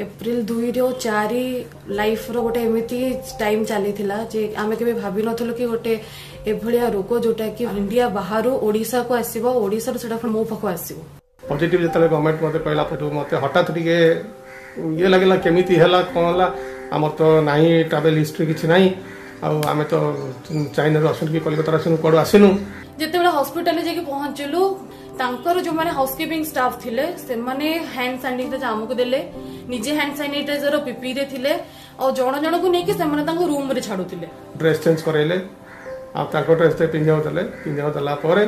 April 2-4 life रो गोटे एमती time चली जे आमे केबे भाबी नथलो कि गोटे एभलिया रोग जोटा कि इंडिया बाहर ओडिशा को आसीबो ओडिशा सेटा मो पाखो आसीबो पॉजिटिव जतले गवर्नमेंट मते कहला पटु मते हठात टिके ये लागला केमिति हैला कोन होला हमर तो नाही ट्रैवल हिस्ट्री किछि नाही आ आमे तो चाइना रसन की कलकत्ता रसन कोड आसिनु जते बेला हॉस्पिटल जे के पहुंचलु तांकर जो माने हाउसकीपिंग स्टाफ थिले से माने हैंड सैनिटाइजर हमको देले निजे हैंड सैनिटाइजर पीपी रे थिले और जण जण को नै कि से माने तांको रूम रे छाडुतिले ड्रेस चेंज करैले आ तांको ड्रेस ते पिंजाव दला परे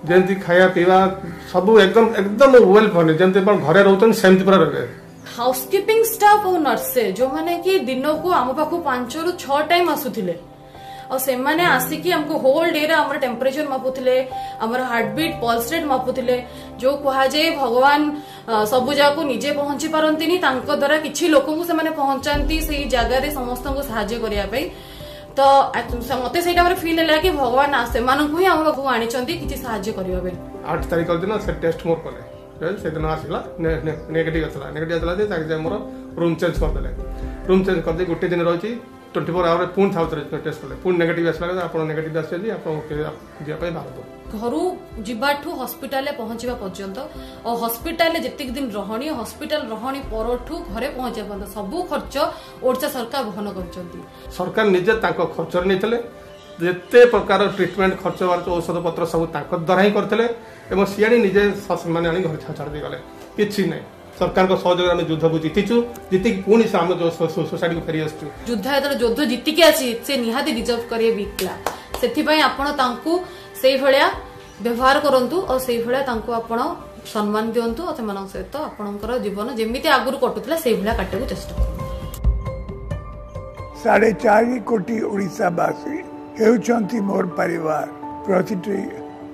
जेंति खाया पीवा सब एकदम एकदम वेल फने जेंति पर घरे रहतन सेमति पर रहबे हाउसकीपिंग स्टाफ और नर्स जो माने कि दिन को आम पाखु 5 ରୁ 6 टाइम आसुथिले और से माने आसिकी हमको होल डे रे हमर टेम्परेचर मापुथिले हमर हार्ट बीट पल्स रेट मापुथिले जो कहा जाए भगवान सबु जाको निजे पहुंची पारंतिनी तांको द्वारा किछि लोक को से माने पहुंचांती सेही जगह रे समस्त को सहायता करिया पई तो मते सेटा पर फील होला कि भगवान से मानकु ही हम पाखु आनी चंती किछि सहायता करियो बे 8 तारिख दिन से टेस्ट मोर कले से दिन आसिला नेगेटिव आसला जे ताके मोर रूम चेंज कर देले रूम चेंज कर दे गुटे दिन रही 24 आवर पुन थाउथरे टेस्ट कले पुन नेगेटिव आसला आपण नेगेटिव आसी आपण दिया पई भारत घरु जिबाठू हॉस्पिटल पहुंचवा पर्यंत और हॉस्पिटल जेतिक दिन रहणी हॉस्पिटल रहणी परठू घरे पहुंचे पर्यंत सब खर्च ओडिशा सरकार वहन करचंती सरकार निजे ताको खर्च नेतले जेते प्रकार ट्रीटमेंट खर्च औषध पत्र सब ताको द्वारा ही करथले एवं सियाणी निजे माने आनी घर छाड़ दे गले किछि नै सरकार को सहयोग आम युद्ध को जीतीचु जीति पुणी से आम सोसाइटी को फेरी आसु युद्ध एतर युद्ध जीतिके आसी से निहाती डिजर्व करे बिकला सेथिपई आपण तांकू सेही भलिया व्यवहार करंतु और सेही भलिया तांकू आपण सम्मान दियंतु और सेमान सहित आपणकर जीवन जेमिति आगुरु कटुतला सेही भलिया काटे को चेष्टा करू 4.5 कोटी ओडिशावासी हेउचंती मोर परिवार प्रतिटी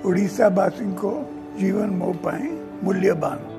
ओडिशावासी को जीवन मो पाए मूल्यवान।